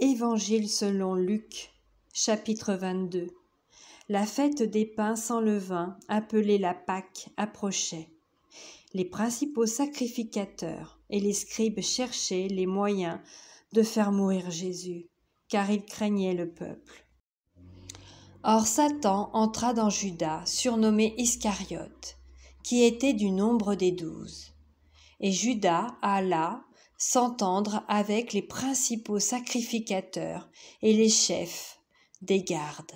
Évangile selon Luc, chapitre 22. La fête des pains sans levain, appelée la Pâque, approchait. Les principaux sacrificateurs et les scribes cherchaient les moyens de faire mourir Jésus, car ils craignaient le peuple. Or Satan entra dans Judas, surnommé Iscariote, qui était du nombre des 12. Et Judas alla s'entendre avec les principaux sacrificateurs et les chefs des gardes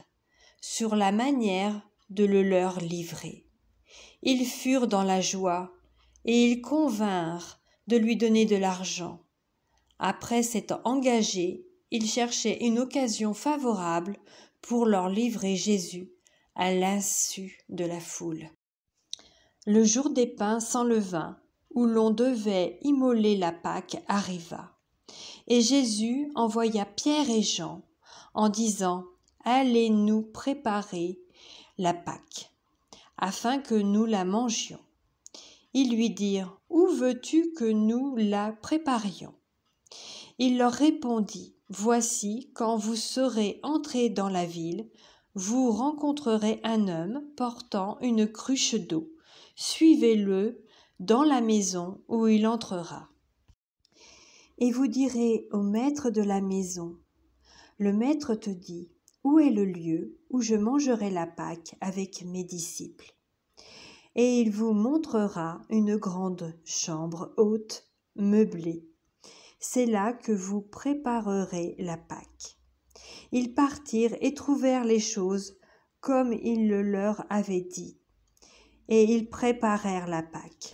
sur la manière de le leur livrer. Ils furent dans la joie et ils convinrent de lui donner de l'argent. Après s'être engagés, ils cherchaient une occasion favorable pour leur livrer Jésus à l'insu de la foule. Le jour des pains sans levain, où l'on devait immoler la Pâque, arriva. Et Jésus envoya Pierre et Jean en disant « Allez nous préparer la Pâque, afin que nous la mangions. » Ils lui dirent « Où veux-tu que nous la préparions ?» Il leur répondit « Voici, quand vous serez entrés dans la ville, vous rencontrerez un homme portant une cruche d'eau. Suivez-le dans la maison où il entrera. Et vous direz au maître de la maison, le maître te dit, où est le lieu où je mangerai la Pâque avec mes disciples? Et il vous montrera une grande chambre haute, meublée. C'est là que vous préparerez la Pâque. Ils partirent et trouvèrent les choses comme il le leur avait dit. Et ils préparèrent la Pâque.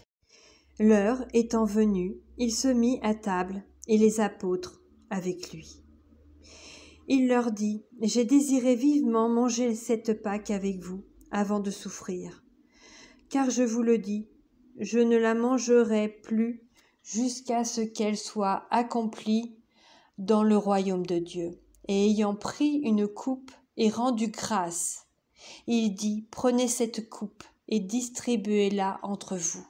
L'heure étant venue, il se mit à table et les apôtres avec lui. Il leur dit, « J'ai désiré vivement manger cette Pâque avec vous avant de souffrir. Car je vous le dis, je ne la mangerai plus jusqu'à ce qu'elle soit accomplie dans le royaume de Dieu. » Et ayant pris une coupe et rendu grâce, il dit, « Prenez cette coupe et distribuez-la entre vous.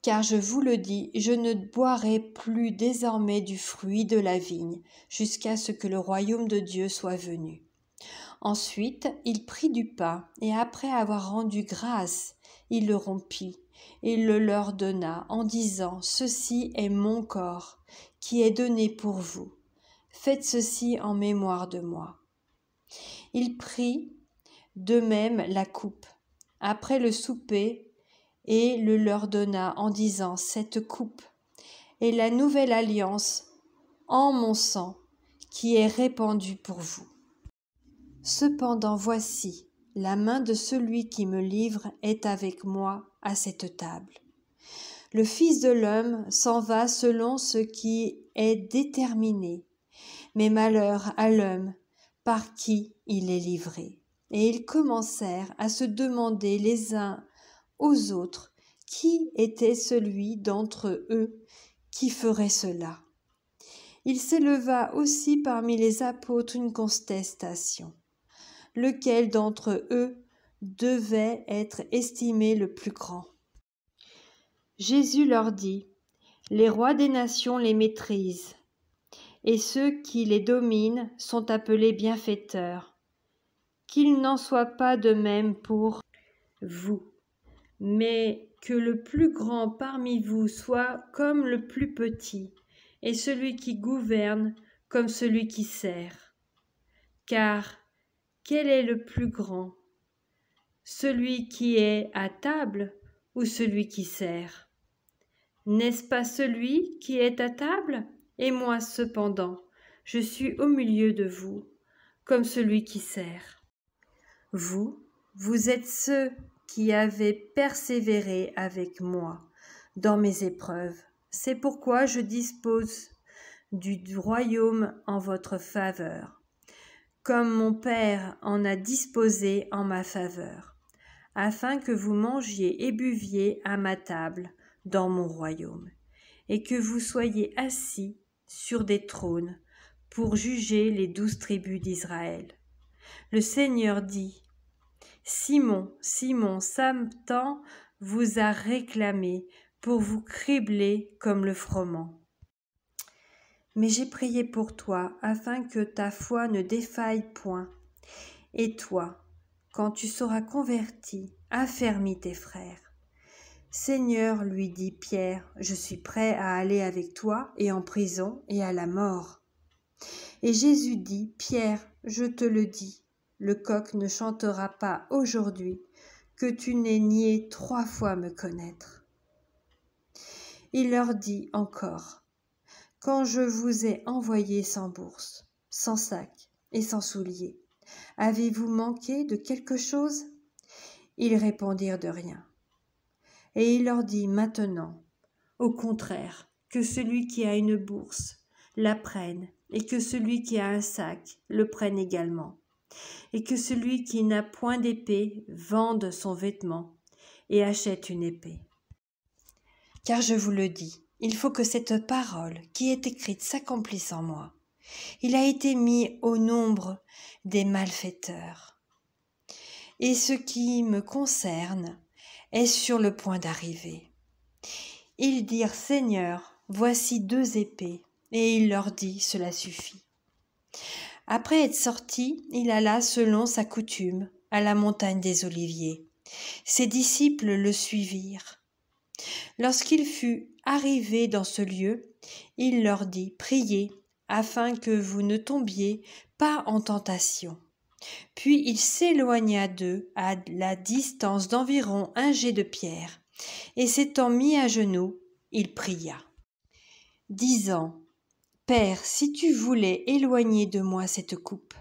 Car je vous le dis, je ne boirai plus désormais du fruit de la vigne, jusqu'à ce que le royaume de Dieu soit venu. » Ensuite, il prit du pain, et après avoir rendu grâce, il le rompit, et le leur donna, en disant, « Ceci est mon corps, qui est donné pour vous. Faites ceci en mémoire de moi. » Il prit de même la coupe, après le souper, et le leur donna en disant, « Cette coupe est la nouvelle alliance en mon sang qui est répandue pour vous. Cependant voici, la main de celui qui me livre est avec moi à cette table. Le Fils de l'homme s'en va selon ce qui est déterminé, mais malheur à l'homme par qui il est livré. » Et ils commencèrent à se demander les uns aux autres qui était celui d'entre eux qui ferait cela. Il s'éleva aussi parmi les apôtres une contestation. Lequel d'entre eux devait être estimé le plus grand? Jésus leur dit, « Les rois des nations les maîtrisent, et ceux qui les dominent sont appelés bienfaiteurs. Qu'il n'en soit pas de même pour vous, mais que le plus grand parmi vous soit comme le plus petit, et celui qui gouverne comme celui qui sert. Car quel est le plus grand, celui qui est à table ou celui qui sert? N'est-ce pas celui qui est à table? Et moi cependant, je suis au milieu de vous, comme celui qui sert. Vous êtes ceux qui avez persévéré avec moi dans mes épreuves. C'est pourquoi je dispose du royaume en votre faveur, comme mon Père en a disposé en ma faveur, afin que vous mangiez et buviez à ma table dans mon royaume, et que vous soyez assis sur des trônes pour juger les 12 tribus d'Israël. Le Seigneur dit, « Simon, Simon, Satan vous a réclamé pour vous cribler comme le froment. Mais j'ai prié pour toi, afin que ta foi ne défaille point. Et toi, quand tu seras converti, affermis tes frères. Seigneur, lui dit Pierre, je suis prêt à aller avec toi et en prison et à la mort. Et Jésus dit, Pierre, je te le dis, le coq ne chantera pas aujourd'hui que tu n'aies nié 3 fois me connaître. Il leur dit encore, quand je vous ai envoyé sans bourse, sans sac et sans souliers, avez-vous manqué de quelque chose? Ils répondirent de rien. Et il leur dit maintenant, au contraire, que celui qui a une bourse la prenne, et que celui qui a un sac le prenne également, et que celui qui n'a point d'épée vende son vêtement et achète une épée. Car je vous le dis, il faut que cette parole qui est écrite s'accomplisse en moi. Il a été mis au nombre des malfaiteurs. Et ce qui me concerne est sur le point d'arriver. Ils dirent, Seigneur, voici 2 épées. Et il leur dit, cela suffit. Après être sorti, il alla selon sa coutume à la montagne des Oliviers. Ses disciples le suivirent. Lorsqu'il fut arrivé dans ce lieu, il leur dit, priez, afin que vous ne tombiez pas en tentation. Puis il s'éloigna d'eux à la distance d'environ 1 jet de pierre, et s'étant mis à genoux, il pria, disant, Père, si tu voulais éloigner de moi cette coupe,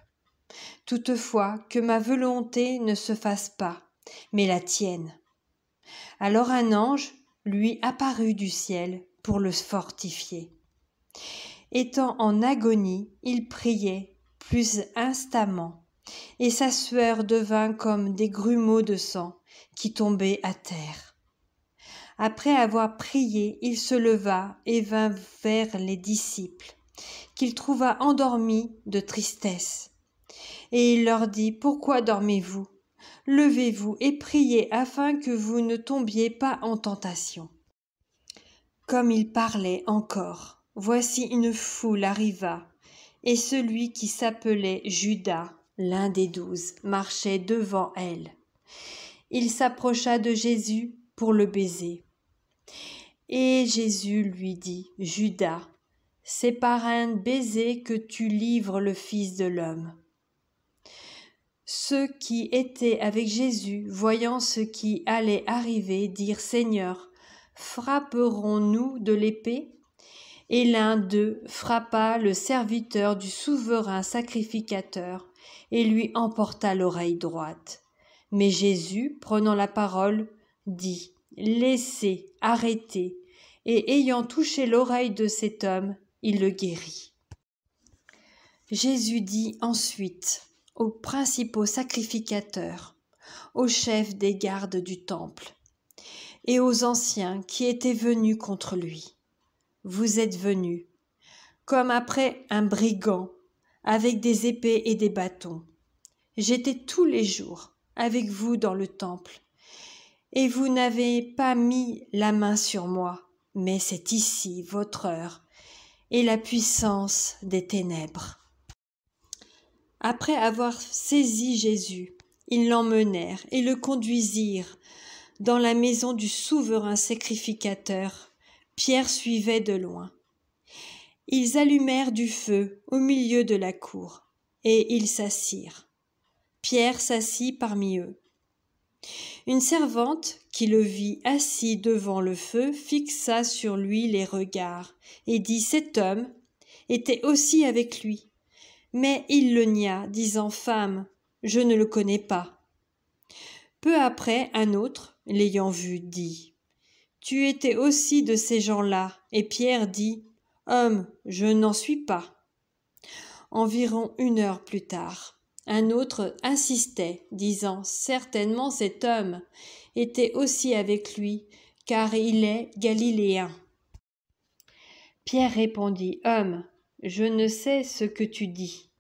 toutefois que ma volonté ne se fasse pas, mais la tienne. Alors un ange lui apparut du ciel pour le fortifier. Étant en agonie, il priait plus instamment, et sa sueur devint comme des grumeaux de sang qui tombaient à terre. Après avoir prié, il se leva et vint vers les disciples, qu'il trouva endormis de tristesse. Et il leur dit, pourquoi dormez-vous? Levez-vous et priez afin que vous ne tombiez pas en tentation. Comme il parlait encore, voici une foule arriva, et celui qui s'appelait Judas, l'un des 12, marchait devant elle. Il s'approcha de Jésus pour le baiser. Et Jésus lui dit, Judas, c'est par un baiser que tu livres le Fils de l'homme. Ceux qui étaient avec Jésus, voyant ce qui allait arriver, dirent, Seigneur, frapperons-nous de l'épée? Et l'un d'eux frappa le serviteur du souverain sacrificateur et lui emporta l'oreille droite. Mais Jésus, prenant la parole, dit, Laissez, arrêtez. Et ayant touché l'oreille de cet homme, il le guérit. Jésus dit ensuite aux principaux sacrificateurs, aux chefs des gardes du temple et aux anciens qui étaient venus contre lui, vous êtes venus, comme après un brigand, avec des épées et des bâtons. J'étais tous les jours avec vous dans le temple, et vous n'avez pas mis la main sur moi, mais c'est ici votre heure et la puissance des ténèbres. Après avoir saisi Jésus, ils l'emmenèrent et le conduisirent dans la maison du souverain sacrificateur. Pierre suivait de loin. Ils allumèrent du feu au milieu de la cour, et ils s'assirent. Pierre s'assit parmi eux. Une servante, qui le vit assis devant le feu, fixa sur lui les regards, et dit, cet homme était aussi avec lui. Mais il le nia, disant, femme, je ne le connais pas. Peu après, un autre, l'ayant vu, dit, tu étais aussi de ces gens-là. Et Pierre dit, homme, je n'en suis pas. Environ 1 heure plus tard, un autre insistait, disant, certainement cet homme était aussi avec lui, car il est galiléen. Pierre répondit, homme, je ne sais ce que tu dis.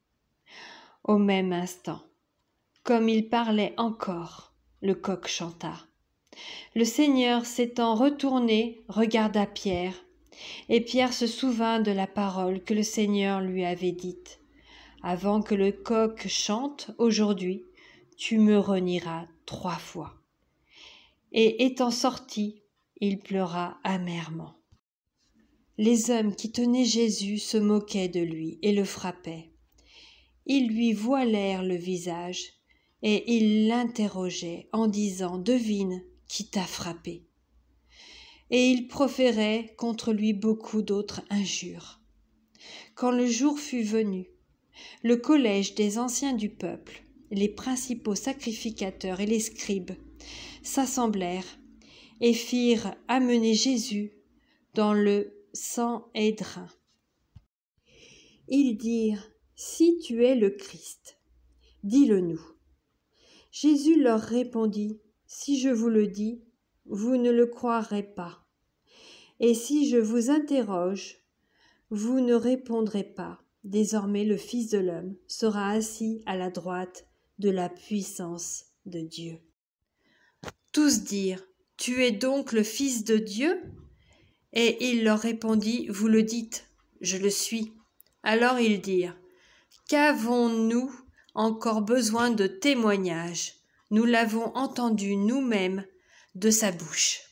Au même instant, comme il parlait encore, le coq chanta. Le Seigneur s'étant retourné, regarda Pierre, Et Pierre se souvint de la parole que le Seigneur lui avait dite. Avant que le coq chante aujourd'hui, tu me renieras 3 fois. Et étant sorti, il pleura amèrement. Les hommes qui tenaient Jésus se moquaient de lui et le frappaient. Ils lui voilèrent le visage et ils l'interrogeaient en disant « Devine qui t'a frappé ?» Et ils proféraient contre lui beaucoup d'autres injures. Quand le jour fut venu, le collège des anciens du peuple, les principaux sacrificateurs et les scribes, s'assemblèrent et firent amener Jésus dans le Sanhédrin. Ils dirent « Si tu es le Christ, dis-le-nous. » Jésus leur répondit « Si je vous le dis, vous ne le croirez pas. Et si je vous interroge, vous ne répondrez pas. Désormais le Fils de l'homme sera assis à la droite de la puissance de Dieu. » Tous dirent « Tu es donc le Fils de Dieu ?» Et il leur répondit « Vous le dites, je le suis. » Alors ils dirent « Qu'avons-nous encore besoin de témoignages? Nous l'avons entendu nous-mêmes de sa bouche. »